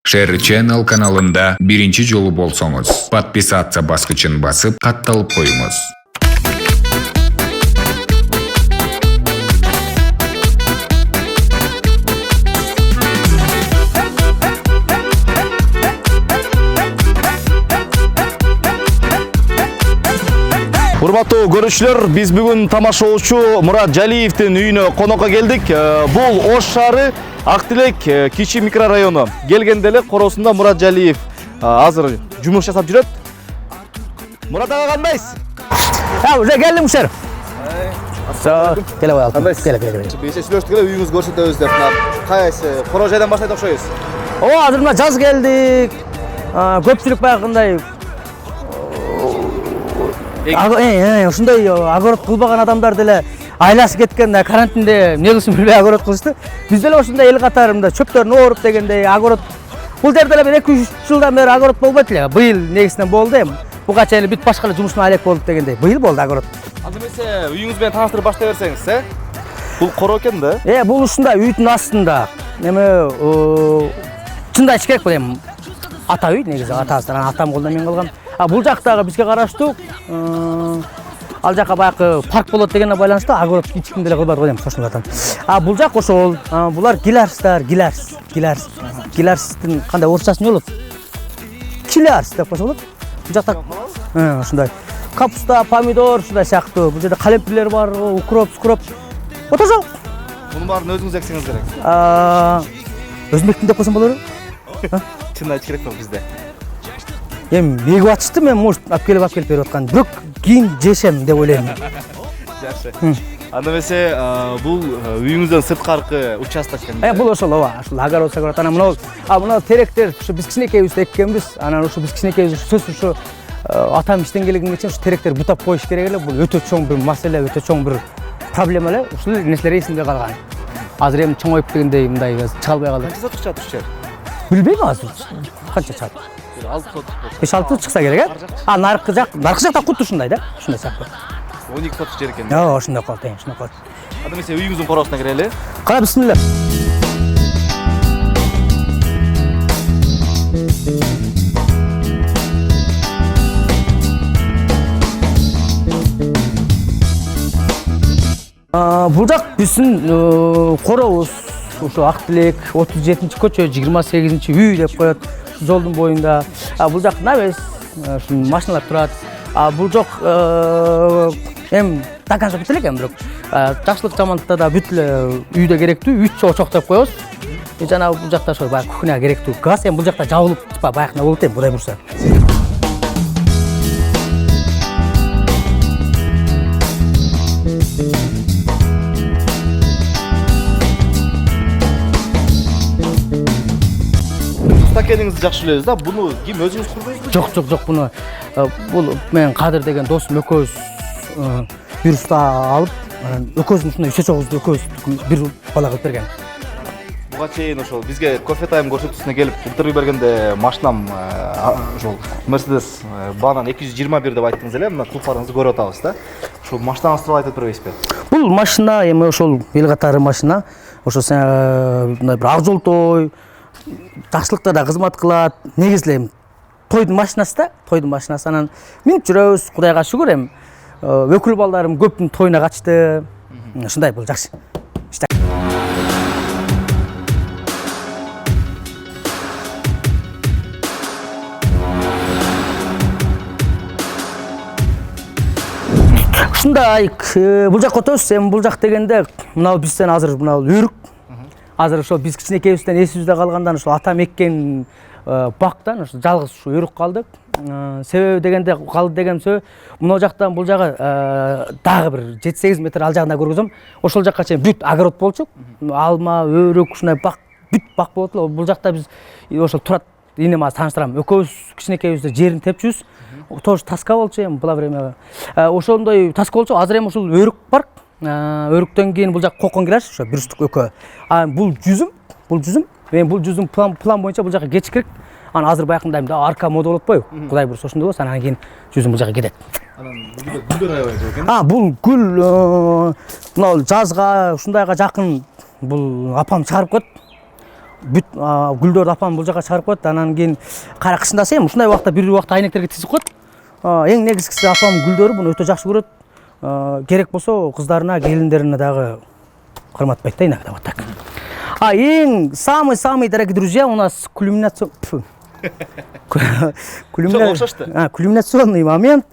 Шерченел каналында биринчи жолу болсоңуз, подписаться баскычын басып, катталып коюңуз. Урматтуу көрүүчүлөр, биз бүгүн тамашалоочу Мурат Жалиевтин үйүнө конокко келдик. Бул Ош шаары Актилек кичи микрорайону. Келгенде эле коросунда Мурат Жалиев азыр жумуш жасап жүрөт. Мурат ага кандайсыз? Уже келдим ушер. Келе коелу. Келе. Биз сүйлөштүк эле үйүңүздү көрсөтөбүз деп. Кайсы коро жайдан баштайт окшойбуз. Азыр мына жаз келдик. Көпчүлүк баягындай ушундай огород кылбаган адамдар деле айласы кеткен карантинде эмне кылышын билбей огород кылышты. Биз деле ошондой эл катары мындай чөптөрүн ооруп дегендей огород. Бул жерде эле 1-2-3 жылдан бери огород болбойт эле. Быйыл негизинен болду эми. Буга чейин бүт башка эле жумушуна алек болуп дегендей. Быйыл болду огород. Азыр эмесе үйүңүз менен тааныштырып баштай берсеңиз, Бул коро экен да? Бул ушундай үйдүн астында. Эми чынды айтыш керек бул эми ата үй негизи атасынан атам колунан мен калган. Бул жактагы бизге караштуу ал жака баягы парк болот дегенге байланыштуу огород ичким деле кылбады го дейм кошуналардан. Бул жак ошол. Булар гилярстар, гилярстын кандай орусчасы эмне болот? Килярс деп койсо болот. Бул жакта ушундай капуста, помидор ушундай сыяктуу. Бул жерде калемпирлер бар, укроп, скроп. Отожол. Мунун баарын өзүңүз эксеңиз керек. Өзүм эктим деп койсом болору? Чын айтыш керек бизде. Эми эгип атышты, мен может алып келип берип аткан. Бирок кийин жешем деп ойлойм. Жакшы. Анда эмесе бул үйүңүздөн сырткаркы участок экен. Бул ошол ошол огород анан мына теректер ушу биз кичинекейибиз эккенбиз. Анан ушу биз кичинекейбиз ушу атам иштен келгенге чейин ушу теректер бутап коюш керек эле. Бул өтө чоң бир маселе, өтө чоң бир проблема эле. Ушул нерселер эсимде калган. Азыр эми чоңоюп дегендей мындай чыга албай калдык. Канча сотук чыгат ушул жер? Билбейм азыр. Канча чыгат? 6 сотук. 5-6 чыкса керек, наркы жакта кут ушундай да, ушундай сыяктуу. 12 сотук жер экен. Ошондой калат, ошондой калат. Анда эмесе үйүңүздүн коросуна кирели. Кара бисмилла. Бул жак биздин коробуз. Ушу Актилек 37-көчө 28-үй деп коет. Жолдун боюнда. Бул жак навес, машиналар турат. Бул жок эми доканча бүт элек эми бирок жакшылык жамандыкта да бүт эле үйдө керектүү 3 очок деп коебуз. Жана бул жакта ошо баягы кухняга керектүү газ, эми бул жакта жабылып баягына болот эми Кудай буйрса. Экениңизди жакшы билебиз да. Буну ким өзүңүз курдуңузбу? Жок, буну бул мен Кадыр деген досум экөөбүз бюрусту алып, анан экөөбүздүн ушундай чочогубузду экөөбүз бир бала кылып берген. Буга чейин ошол бизге кофе тайм көрсөтүүсүнө келип интервью бергенде машинам ошол Mercedes баанан 221 деп айттыңыз эле. Мына кулпарыңызды көрүп атабыз да. Ошол машинаңыз тууралуу айтып бербейсизби? Бул машина эми ошол эл катары машина. Ошо мындай бир ак жолтой жакшылыкта да кызмат кылат. Негизи эле тойдун машинасы да, тойдун машинасы. Анан минип жүрөбүз, Кудайга шүгүр эми. Өкүл балдарым көптүн тойуна качты. Ушундай бул жакшы. Ушундай бул жакка өтөбүз. Эми бул жак дегенде мына бизден азыр мына өрүк. Азыр ошо биз кичинекейибизден эсибизде калгандан ошо атам эккен бактан ошо жалгыз ушу өрүк калдык. Себеби дегенде калды деген сөзү мына жактан бул жагы дагы бир 7-8 метр ал жагына көргөзөм. Ошол жакка чейин бүт огород болчу. Алма, өрүк, ушундай бүт бак болот эле. Бул жакта биз ошол турат ийне мага тааныштырам. Экөөбүз кичинекейибизде жерин тепчүбүз. Тоже таска болчу эми була время. Ошондой таска болчу. Азыр эми ушул өрүк бар. Өрүктөн кийин бул жак кокон кираш, ошо бирүстүк экөө. Бул жүзүм. Мен бул жүзүм план боюнча бул жака кетиш керек. Анан азыр баягындай арка мода болот атпайбы? Кудай буйрса ошондой болсо анан кийин жүзүм бул жака кетет. Анан гүлдөр аябай көп экен. Бул гүл мына жазга ушундайга жакын бул апам чыгарып коет. бүт гүлдөрдү апам бул жака чыгарып коет. Анан кийин кара кышындаса эми ушундай убакта бир убакта айнектерге тизип коет. Эң негизгиси апам гүлдөрү буну өтө жакшы көрөт. Керек болсо кыздарына, келиндерине дагы кырматпайт да иногда вот так. Эң самый дорогие друзья у нас кульминационный момент.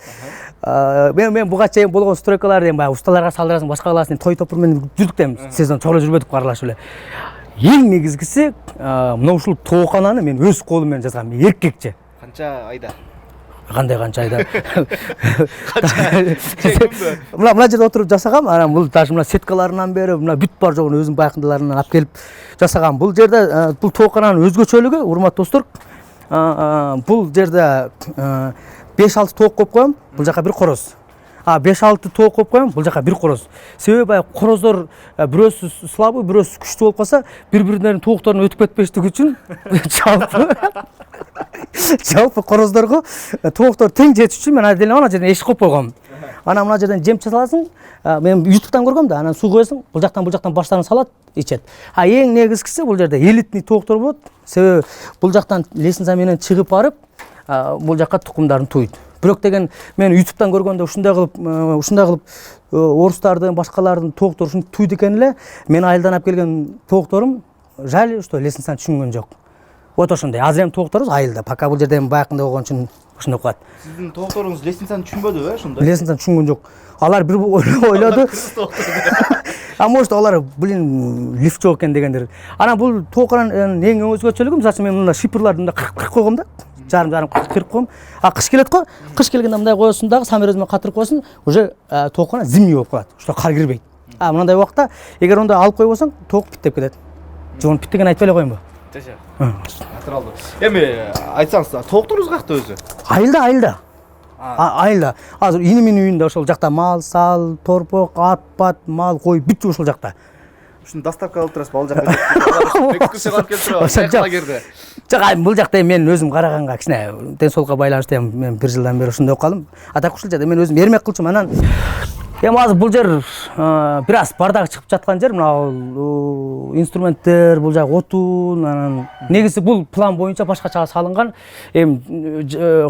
Мен буга чейин болгон стройкаларды эми баягы усталарга салдырасың, башка кыласың, той топур менен жүрдүк да эми сезон чогулуп жүрбөдүк аралашып эле. Эң негизгиси мына ушул тоокананы мен өз колум менен жазгам, эркекче. Канча айда? Кандай канча айда? Мына жерде отуруп жасагам, анан бул даже мына сеткаларынан бери, мына бүт бар жогун өзүм байкындыларынан алып келип жасагам. Бул жерде бул тоокананын өзгөчөлүгү, урматтуу достор, бул жерде 5-6 тоок коюп коем, бул жака бир короз. 5-6 тоок коюп коем, бул жака бир короз. Себеби баягы короздор бирөөсү слабый, бирөөсү күчтүү болуп калса, бири-бирлеринин тоокторун өтүп кетпештиги үчүн жалпы короздорго тооктор тең жетиш үчүн мен отдельно ана жерден эшик коюп койгом. Анан мына жерден жем саласың, мен ютубтан көргөм да, анан суу коесуң, бул жактан баштарын салат, ичет. Эң негизгиси бул жерде элитный тооктор болот. Себеби бул жактан лестница менен чыгып барып, бул жакка тукумдарын туйт. Бирок деген мен ютубтан көргөндө ушундай кылып орустардын, башкалардын тооктору ушинтип туйт экен эле. Мен айылдан алып келген тоокторум жаль, что лестницаны түшүнгөн жок. Вот ошондой. Азыр эми тоокторубуз айылда. Пока бул жерде байкында болгон үчүн ошондой кылат. Сиздин тоокторуңуз лестницаны түшүнбөдүбү, ошондой? Лестницаны түшүнгөн жок. Алар бир ойлоду. Может, алар, лифт жок экен дегендер. Анан бул тооканын эң өзгөчөлүгү, мисалы мен мында шипырларды мында кырып койгом да. Жарым кырып коем. Кыш келет го. Кыш келгенде мындай коесуң дагы, саморезмен катырып коесуң, уже тоокана зимний болуп калат. Ошто кар кирбейт. Мындай убакта эгер онда алып койбосоң, тоок биттеп кетет. Жон бит деген айтпай эле коеюнбу? Жаша. Атыралды. Эми айтсаңыз, тоокторуңуз какта өзү? Айылда. Айылда. Азыр инемин үйүндө ошол жакта мал, сал, торпок, ат, пат, мал, кой бүт ошол жакта. Ушуну доставка кылып турасызбы? Ал жакка экскурсияга алып келип турабы? Жок, бул жакта мен өзүм караганга кичине ден соолукка байланыштуу мен 1 жылдан бери ошондой калдым. Так ушул жерде мен өзүм эрмек кылчумун. Анан эми азыр бул жер бир аз бардак чыгып жаткан жер. Мына инструменттер, бул жак отун, анан негизи бул план боюнча башкача салынган. Эми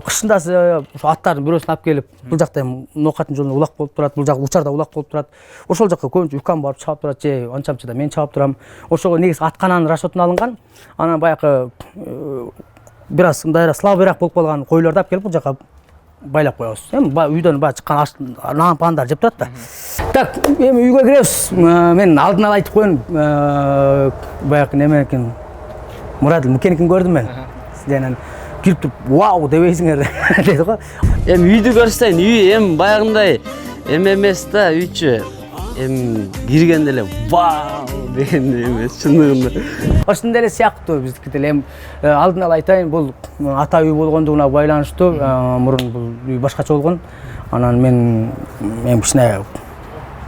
кышындасы ошо аттардын бирөөсүн алып келип, бул жакта эми ноокаттын жолуна улак болуп турат, бул жак учарда улак болуп турат. Ошол жакка көбүнчө үкам барып чаап турат, же анчамчыда мен чаап турам. Ошого негизи аткананын расчетун алынган. Анан баягы бир аз мындай слабыйраак болуп калган койлорду алып келип бул жакка байлап коебуз. Эми үйдөн чыккан нан пандар жеп турат да. Так, эми үйгө киребиз. Мен алдын ала айтып коеюн, баягы неме экен, Мурат Мукеникин көрдүм мен. Сизден кирип туруп, вау дебейсиңер деди го. Эми үйдү көрсөйүн, үй эми баягындай эмес да, үйчү. Эми киргенде эле вау дегенде эмес, чындыгында. Ошондой эле сыяктуу биздики деле. Эми алдын ала айтайын, бул ата үй болгондугуна байланыштуу. Мурун бул үй башкача болгон. Анан мен кичине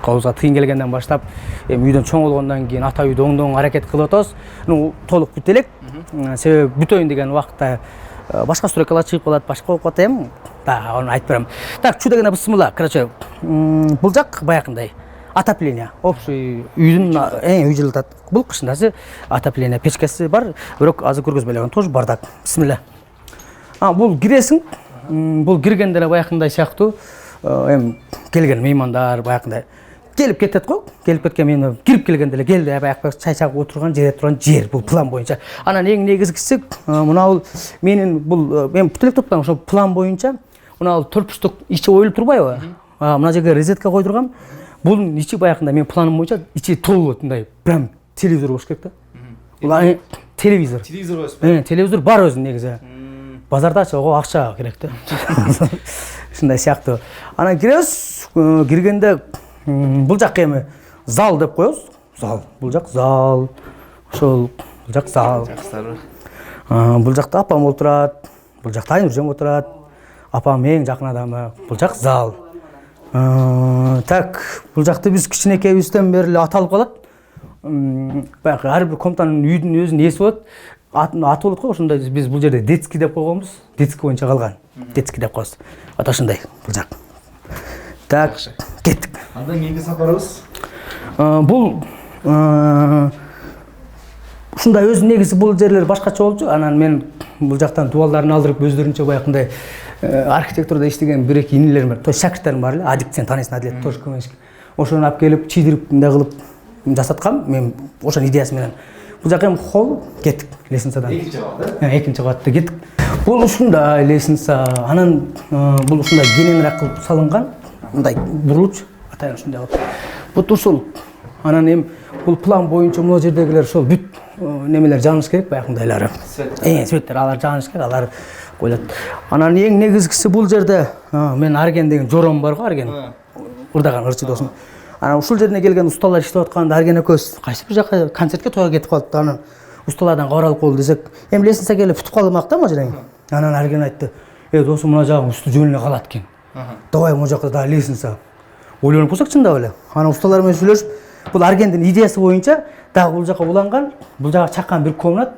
колубузга тыйын келгенден баштап, эми үйдөн чоң болгондон кийин ата үйдү оңдоого аракет кылып атабыз. Толук бүт элек. Себеби бүтөйүн деген убакта башка стройкалар чыгып калат, башка болуп калат эми. Аны айтып берем. Так, чу дегенде бисмилла. Короче, бул жак баягындай отопление. Общий үйдүн үй жылытат. Бул кышындасы отопление, печкеси бар. Бирок азыр көргөзбөй эле, тоже бардак. Бисмилла. Бул киресиң. Бул киргенде эле баягындай сыяктуу. Эми келген меймандар баягындай келип кетет го. Келип кеткен меймандар кирип келгенде эле келди, баягы чай чагып отурган, жере турган жер. Бул план боюнча. Анан эң негизгиси мына бул мен бүтөлөк топпайм, ошо план боюнча мына төртбурчтук ичи оюлуп турбайбы? Мына жерге розетка койдургам. Бунун ичи баягында мен планым боюнча ичи толот, мындай прям телевизор болуш керек да. Бул телевизор. Телевизор болсо. Телевизор бар өзүнүн негизи. Базарда ого акча керек да. Ушундай сыяктуу. Анан киребиз, киргенде бул жак эми зал деп коебуз. Зал. Бул жак зал. Ошол бул жак зал. Бул жакта апам отурат. Бул жакта Айнуржем отурат. Апам эң жакын адамы. Бул жак зал. Так, бул жакты биз кичинекейибизден бери эле аталып калат. Баягы ар бир комнатанын үйдүн өзүнүн эси болот. Аты болот го, ошондой биз бул жерде детский деп койгонбуз. Детский боюнча калган. Детский деп коебуз. Ата ошондой бул жак. Так, кеттик. Андан кийинки сапарыбыз? Бул ушундай өз негизи бул жерлер башкача болчу. Анан мен бул жактан дубалдарын алдырып өздөрүнчө баягындай архитектурада иштеген бир эки инилерим бар. То шакирттерим бар эле. Адик сен тааныйсың, Адилет тоже көмөшкө. Ошону алып келип чийдирип мындай кылып жасаткам. Мен ошонун идеясы менен бул жака эми холл кеттик лестницадан. Экинчи кабат, экинчи кабатта кеттик. Бул ушундай лестница, анан бул ушундай кененирээк кылып салынган. Мындай бурулчу, атайын ушундай кылып. Бут ушул. Анан эми бул план боюнча могу жердегилер ошол бүт немелер жаныш керек баягындайлары. Светтер алар жаныш керек, алар койлот. Анан эң негизгиси бул жерде мен Арген деген жором бар го, Арген. Урдаган ырчы досум. Анан ушул жерине келген усталар иштеп атканда Арген экөөбүз кайсы бир жака концертке тойго кетип калдык. Анан усталардан кабаралып калды десек, эми лестница келип бүтүп калмак да могу жерең. Анан Арген айтты: досум, мына жагың усту жөн эле калат экен. Давай могу жакка да лестница. Ойлонуп койсок чындап эле. Анан усталар менен сүйлөшүп, бул Аргендин идеясы боюнча дагы бул жака уланган, бул жака чаккан бир комнат.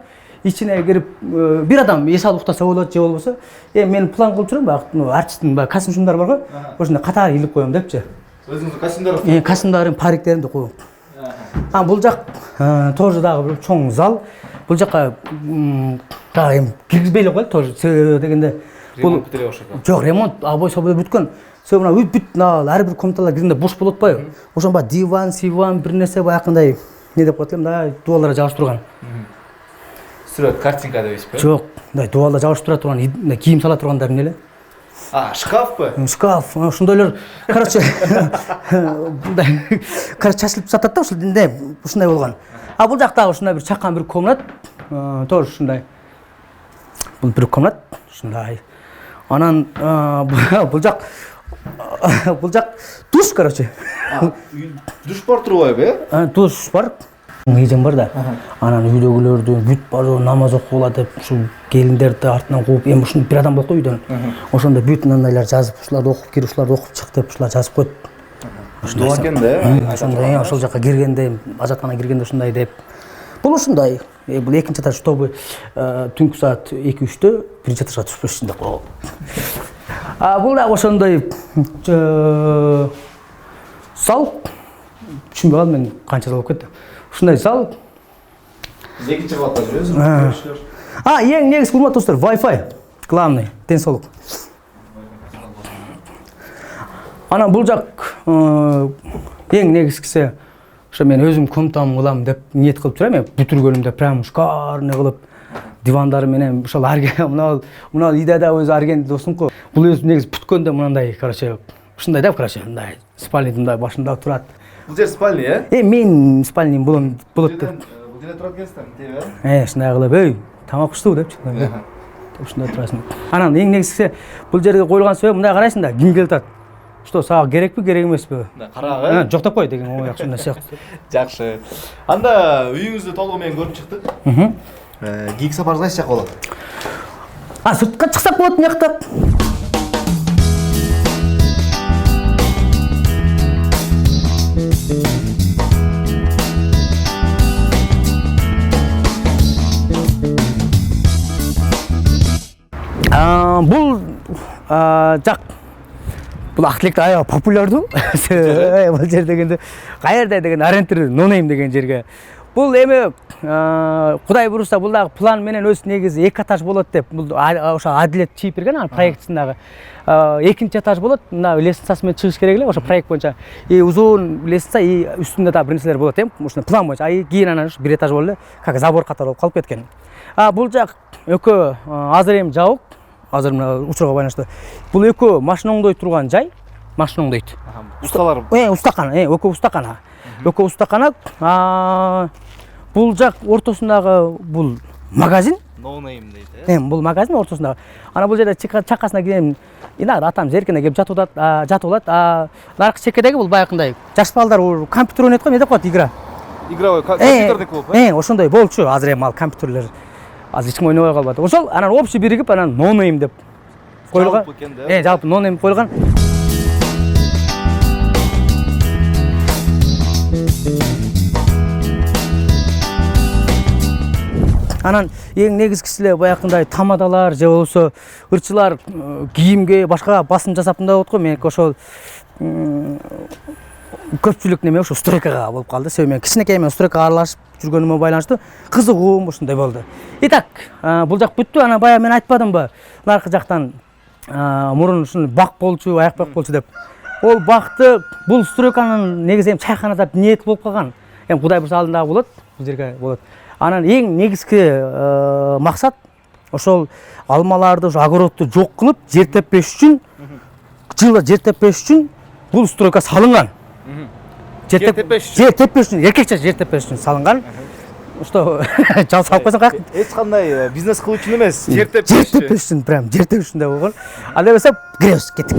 Ичине кирип бир адам эс алып уктаса болот же болбосо, мен план кылып жүрөм, баягы артисттин баягы костюмдар бар го. Ошондой катар илип коем депчи. Өзүңүздүн костюмдар? Костюмдарын, париктеримди коем. Бул жак тоже дагы бир чоң зал. Бул жака дагы эми киргизбей эле коелук тоже. Себеби дегенде бул жок, ремонт абой собой бүткөн. Себеби мына бүт ар бир комнаталар киргенде бош болуп атпайбы? Ошон баягы диван, сиван, бир нерсе баягындай не деп коет элем, мындай дубалдарга жабышып турган. Сүрөт, картинка депсизби? Жок, мындай дубалда жабышып тура турган, кийим сала тургандар эмне эле? Шкафпы? Шкаф, ошондойлор, короче, мындай чачылып сатат да, ушундай болгон. Бул жакта ушундай бир чаккан бир комнат, тоже ушундай. Бул бир комнат, ушундай. Анан бул жак душ, короче. Душ бар турбайбы, Душ бар. Эжем бар да. Анан үйдөгүлөрдү бүт баары намаз окугула деп ушул келиндерди артынан кууп, эми ушун бир адам болуп үйдөн. Ошондо бүт мындайлар жазып, ушуларды окуп кир, ушуларды окуп чык деп ушулар жазып койт. Ошондой экен да. Ошондой, ошол жака киргенде, ажаткана киргенде ушундай деп. Бул ушундай. Бул экинчи этаж, чтобы түнкү саат 2-3-тө биринчи этажга түшпөсүн деп коет. Бул да ошондой зал. Түшүнбөй калдым мен канча зал болуп кетти. Ушундай зал. Биз экинчи кабатта жүрөбүз. Эң негизги урматтуу достор, Wi-Fi главный, ден соолук. Анан бул жак эң негизгиси ошо мен өзүм комнатам кылам деп ниет кылып жүрөм, бүтүргөнүмдө прям шикарный кылып дивандары менен ошол Арген мына идеяда өзү Арген досумку. Бул өзү негизи бүткөндө мындай, короче, ушундай да, короче, мындай спальныйдын мындай башында турат. Бул жер спальня, Мен спальням болот деп. Бул жерде турат экенсиң, тиби? Ушундай кылып, тамак куштуу депчи. Ушундай турасың. Анан эң негизгиси бул жерге коюлган себеби мындай карайсың да, ким келип атат. Что, сага керекпи, керек эмеспи? Карагы. Жок деп кой деген ой ушундай сыяктуу. Жакшы. Анда үйүңүздү толугу менен көрүп чыктык. Кийинки сапарыбыз кайсы жака болот? Сыртка чыксак болот мыякта. Бул жак бул актилекте аябай популярдуу. Бул жер дегенде каерде деген ориентир нонейм деген жерге. Бул эми Кудай буйруса бул дагы план менен өз негизи 2 этаж болот деп. Бул ошо Адилет чийип берген анын проектисиндагы. 2-нчи этаж болот. Мына лестницасы менен чыгыш керек эле ошо проект боюнча. Узун лестница и үстүндө да бир нерселер болот эми. Ушуну план боюнча. Кийин анан 1 этаж болду эле, как забор катары болуп калып кеткен. Бул жак экөө азыр эми жабык. Азыр мына учурга байланыштуу. Бул экөө машина оңдой турган жай. Машина оңдойт. Усталар. Устакана, экөө устакана. Экөө устакана. Бул жак ортосундагы бул магазин. No name дейт. Бул магазин ортосундагы. Ана бул жерде чакасына кирем. Инагы атам жеркене келип жатып алат. Наркы чекедеги бул баягындай. Жаш балдар компьютер ойнойт го, эмне деп коет, игра. Игровой компьютердик болуп, ошондой болчу. Азыр эми ал компьютерлер азыр эч ким ойнобой калбады. Ошол анан общий биригип анан no name деп коюлган. Жалпы no name коюлган. Анан эң негизгиси эле баягындай тамадалар же болбосо ырчылар кийимге башка басым жасап мындай болот го. Мен ошол көпчүлүк неме ушу стройкага болуп калды. Себеби мен кичинекей мен стройкага аралашып жүргөнүмө байланыштуу кызыгуум ушундай болду. Итак, бул жак бүттү. Ана баягы мен айтпадымбы? Наркы жактан мурун ушун бак болчу, аяк бак болчу деп. Ол бакты бул стройканын негизи эми чайканада ниет болуп калган. Эми Кудай буйрса алдында болот, бул жерге болот. Анан эң негизги максат ошол алмаларды, огородду жок кылып, жер теппеш үчүн, жылда жер теппеш үчүн бул стройка салынган. Жер теппеш үчүн, эркекче жер теппеш үчүн салынган. Что жал салып койсоң каяк? Эч кандай бизнес кылуу үчүн эмес, жер теппеш үчүн, прям жер теппеш үчүн болгон. Ал эбесе киребиз, кеттик.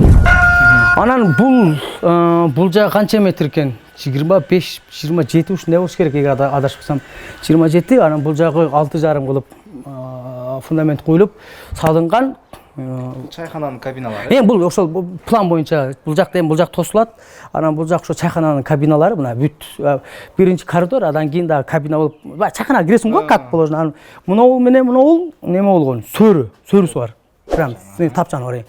Анан бул жагы канча метр экен? 25-27 ушундай болуш керек, эгер адашпасам. 27, анан бул жагы 6,5 кылып фундамент коюлуп салынган. Чайкананын кабиналары. Эми бул ошол план боюнча бул жакта эми бул жак тосулат. Анан бул жак ошо чайкананын кабиналары, мына бүт биринчи коридор, андан кийин дагы кабина болуп, чайканага киресиң го, как положено. Анан мынау менен мынау неме болгон, сөрүсү бар. Прям тапчаны бар.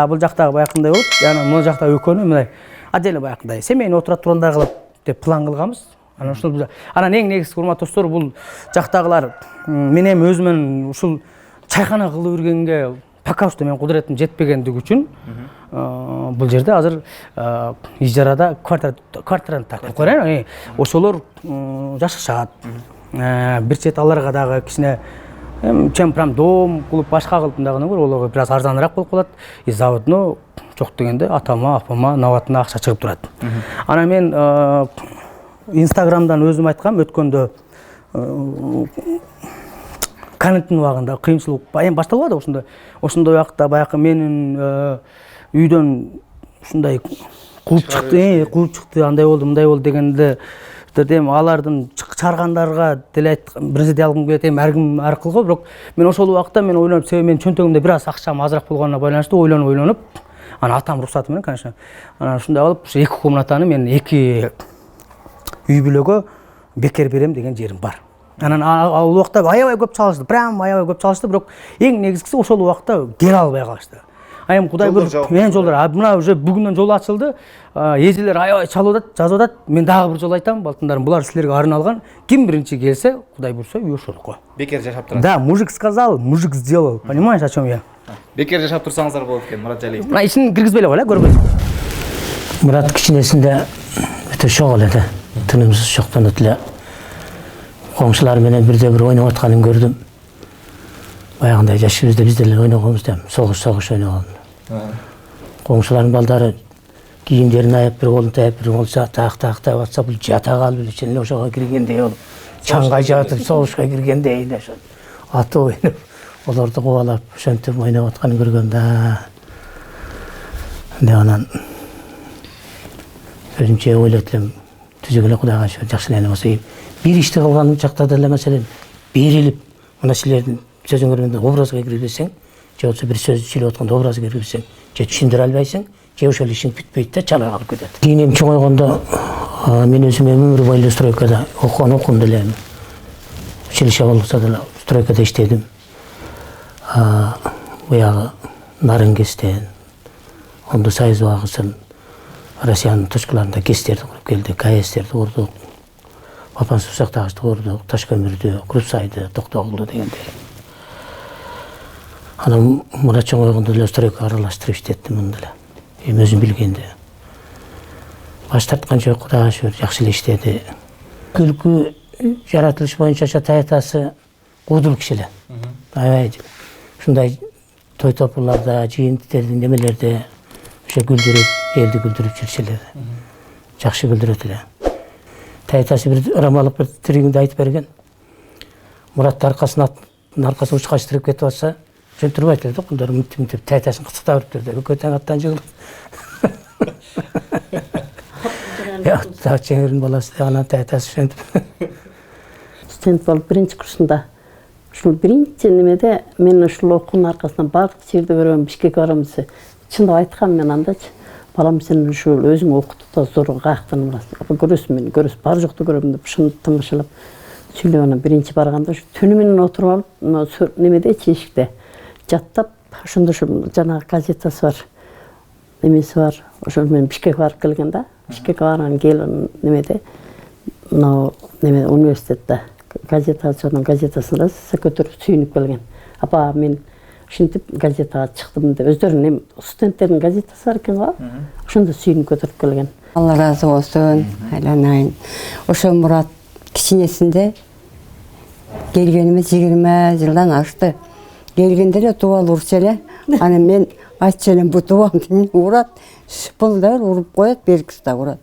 Бул жактагы баякындай болуп, анан мына жакта экөөнү мындай отдельно баякындай семейный отурат тургандай кылып деп план кылганбыз. Анан ушул анан эң негизги урматтуу достор, бул жактагылар мен эми өзүмөн ушул чайкана кылып жүргенге пока что мен кудуретим жетпегендиги үчүн бул жерде азыр ижарада квартираны тартып коюн. Ошолор жашашат. Бир чет аларга дагы кичине чем прям дом кылып башка кылып мындагына көрө олорго бир аз арзаныраак болуп калат. И заводно жок дегенде атама, апама наватына акча чыгып турат. Анан мен инстаграмдан өзүм айткам, өткөндө карантин убагында кыйынчылык эми башталып атат ошондой убакытта баягы менин үйдөн ушундай кууп чыкты, андай болду, мындай болду дегенде эми алардын чыгаргандарга деле айткам, бир нерсе дей алгым келет, эми ар ким ар кыл го, бирок мен ошол убакытта мен ойлонуп, себеби менин чөнтөгүмдө бир аз акчам азыраак болгонуна байланыштуу ойлонуп, анан атам уруксаты менен, конечно, анан ушундай кылып, ушу 2 комнатаны мен 2 үй бүлөгө бекер берем деген жерим бар. Анан ал убакта аябай көп чалышты, прям аябай көп чалышты, бирок эң негизгиси ошол убакта келе албай калышты. Эми Кудай буйруп, мен жолдор, мына уже бүгүндөн жол ачылды, эжелер аябай чалып атат, жазып атат. Мен дагы бир жол айтам, балтындарым, булар силерге арналган. Ким биринчи келсе, Кудай буйруса, үй ошолуку. Бекер жашап турат. Да, мужик сказал, мужик сделал. Понимаешь, о чем я? Бекер жашап турсаңыздар болот экен, Мурат Жалиевтин. Мына ишин киргизбей эле кой, көрбөйсүң. Мурат кичинесинде өтө шогул эле, тынымсыз шоктонот эле. Коңшулар менен бирде бир ойноп атканын көрдүм. Баягындай жашыбызда биз деле ойногонбуз да, согуш ойногон. Коңшулардын балдары кийимдерин аяп, бир колун таяп, бир колун так атса, бул жата калып эле эле ошого киргендей болуп, чаңга жатып, согушка киргендей эле ошо. Аты ойноп, олорду кубалап, ошентип ойноп атканын көргөм да. Анан өзүмчө ойлоп элем, түзүк эле Кудайга жакшы эле болсо, бир ишти кылган чакта деле маселен берилип, мына силердин сөзүн көргөндө образга киргизсең, же болбосо бир сөз сүйлөп атканда образга киргизсең, же түшүндүрө албайсың, же ошол ишиң бүтпөйт да, чала калып кетет. Кийин эми чоңойгондо мен өзүм өмүр бою стройкада окугум деле, училище болсо деле стройкада иштедим. Буягы Нарынгестен, онда Союз убагысын Россиянын точкаларында кестерди куруп келдик, КСтерди курдук, Папан Сусактагычты курдук, Ташкөмүрдү, Крупсайды, Токтогулду дегендей. Анан мына чоңойгондо эле стройкага аралаштырып иштеттим мында эле. Эми өзүм билгенде. Баш тарткан жок, Кудайга шүгүр, жакшы эле иштеди. Күлкү жаратылыш боюнча таятасы куудул киши эле. Аябай ушундай той топурларда, жыйынтыктердин немелерде ошо күлдүрүп, элди күлдүрүп жүрчү эле. Жакшы күлдүрөт эле. Таятасы бир рамалык бир тиригинде айтып берген. Муратты аркасын учкачтырып кетип атса, жөнтүрүп айтылды, кулдар мынтип таятасын кыскыта бериптир деп, экөө таң аттан жыгылып. Так чеңирин баласы анан таятасы ошентип. Студент болуп биринчи курсунда ушул биринчи немеде мен ушул окуунун аркасынан бардык жерде көрөм, Бишкекке барам десе, чындап айткам мен андачы. Балам, сен ушул өзүң окутуп да зор каяктан барасың. Көрөсүң, мен көрөсүң, бар жокту көрөм деп ушуну тыңшылап сүйлөп анан биринчи барганда ушу түнү менен отуруп алып, немеде эшикте жаттап, ошондо ушул жанагы газетасы бар, немеси бар. Ошол менен Бишкекке барып келген да. Бишкекке барган келин немеде мына неме университетте газетачының газетасында көтөрүп сүйүнүп келген. Апа мен ушинтип газетага чыктым деп өздөрүнүн студенттердин газетасы бар экен го. Ошондо сүйүнүп көтөрүп келген. Алла разы болсун, айланайын. Ошо Мурат кичинесинде келгениме 20 жылдан ашты. Келгенде эле тубал урчу эле. Аны мен айтчу элем бу тубалды урат, шыпылдар уруп коет, беркisi да урат.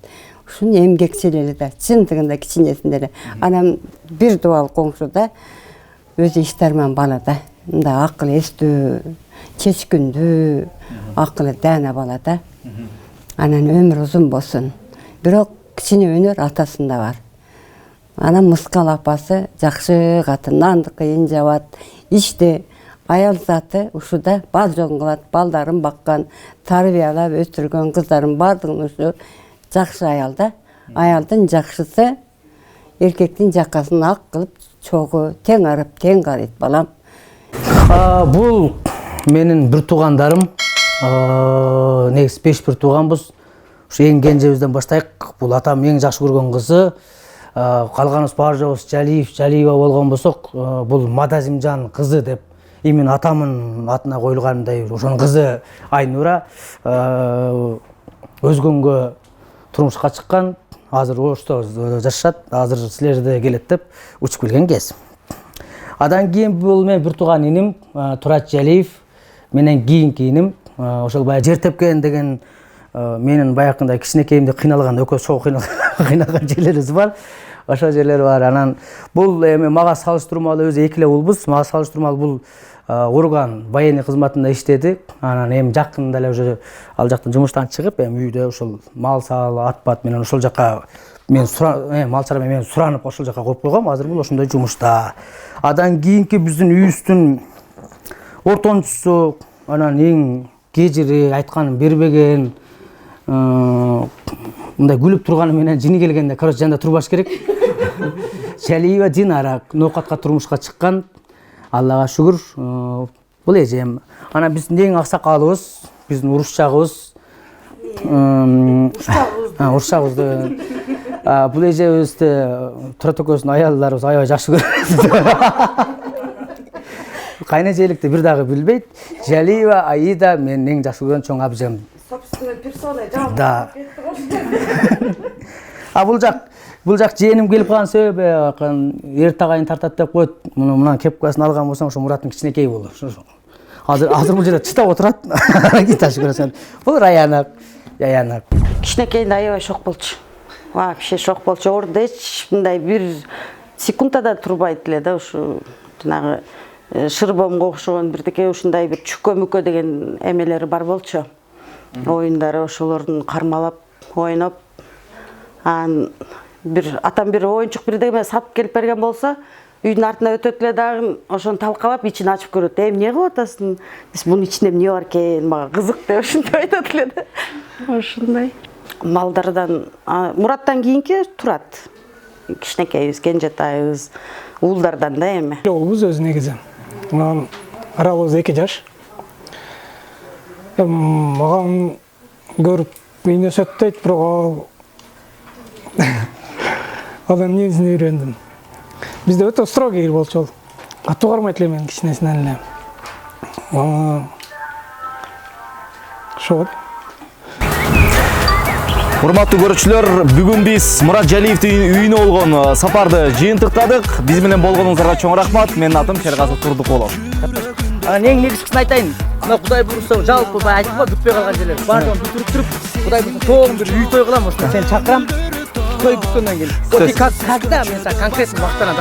Ушуну эмгекчил эле да, чындыгында кичинесинде эле. Анан бир тубал коңшуда өзү иштарман бала да. Мында акыл эстүү, чечкүндүү, акылы дана бала да. Анан өмүр узун болсун. Бирок кичине өнөр атасында бар. Анан Мыскал апасы жакшы катын, нанды кыйын жабат, иште аял заты ушуда бал жолун кылат, балдарын баккан, тарбиялап өстүргөн кыздарын бардыгын ушу жакшы аял да. Аялдын жакшысы эркектин жакасын ак кылып чогуу тең арып, тең карайт балам. Бул менин бир туугандарым. Негизи 5 бир тууганбыз. Ушу эң кенжебизден баштайык. Бул атам эң жакшы көргөн кызы. Калганыбыз баарыбыз Жалиева болгон болсок, бул Мадазимжан кызы деп именно атамын атына коюлгандай ошонун кызы Айнура өзгөнгө турмушка чыккан. Азыр Ошто жашашат, азыр силерде келет деп учуп келген кез. Адан кийин бул мен бир тууган иним Турат Жалиев, менен кийинки иним ошол баягы жер тепкен деген менин баягындай кичинекейимде кыйналган, экөөбүз чогуу кыйналган жерлерибиз бар. Ошол жерлер бар. Анан бул эми мага салыштырмалуу өзү экиле уулбуз. Мага салыштырмалуу бул урган военный кызматында иштеди. Анан эми жакында эле уже ал жактан жумуштан чыгып, эми үйдө ошол мал сал, ат-бат менен ошол жакка мен мал чара менен суранып ошол жакка коюп койгом. Азыр бул ошондой жумушта. Адан кийинки биздин үйүбүздүн ортончусу, анан эң кежири айтканын бербеген, мындай күлүп турганы менен жини келгенде, короче, жанында турбаш керек. Жалиева Динара ноокатка турмушка чыккан. Аллага шүгүр. Бул эжем. Анан биздин эң аксакалыбыз, биздин урушчагыбыз. Урушчагыбыз. Бул эжебизди Турат экөөбүздүн аялдарыбыз аябай жакшы көрөт. Кайнежеликти бир дагы билбейт. Жалиева Аида менин эң жакшы көргөн чоң абжам. Собственная персона жабылып кетти го. Бул жак жээним келип калган себеби эрте агайын тартат деп коет. Мунун кепкасын алган болсоң ошо Мураттын кичинекейи болду. Азыр бул жерде чытап отурат. Гиташ көрөсүң. Бул Раянак. Кичинекейинде аябай шок болчу. Вообще шок болчу. Ордо эч мындай бир секундда да турбайт эле да, ушу жанагы шырбомго окшогон бирдеке ушундай бир чүккө-мүккө деген эмелери бар болчу. Оюндары ошолордун кармалап, ойноп. Атам бир оюнчук бирдеме сатып келип берген болсо, үйдүн артына өтөт эле дагы ошону талкалап, ичин ачып көрөт. Эмне кылып атасың? Бунун ичинде эмне бар экен? Мага кызык деп ушинтип айтат эле да. Ошондой. Малдардан Мураттан кийинки Турат. Кичинекейбиз, кенжетайбыз, уулдардан да эми. Уулбуз өзү негизи. Анан аралыгыбыз 2 жаш. Мага көрүп үйүнө сөттөйт, бирок адам негизин үйрөндүм. Бизде өтө строгий болчу ол. Катуу кармайт эле мен кичинесинен эле. Ошол. Урматтуу көрүүчүлөр, бүгүн биз Мурат Жалиевтин үйүнө болгон сапарды жыйынтыктадык. Биз менен болгонуңуздарга чоң рахмат. Менин атым АВТОРДУК болот. Эң негизгисин айтайын. Мына Кудай буйруса, жалпы айтып го бүтпөй калган жерлер. Баардыгын бүтүрүп туруп, Кудай буйруса тоогун бир үй той кылам, ошондо сени чакырам. Той бүткөндөн кийин. Когда мен конкретно мактанам.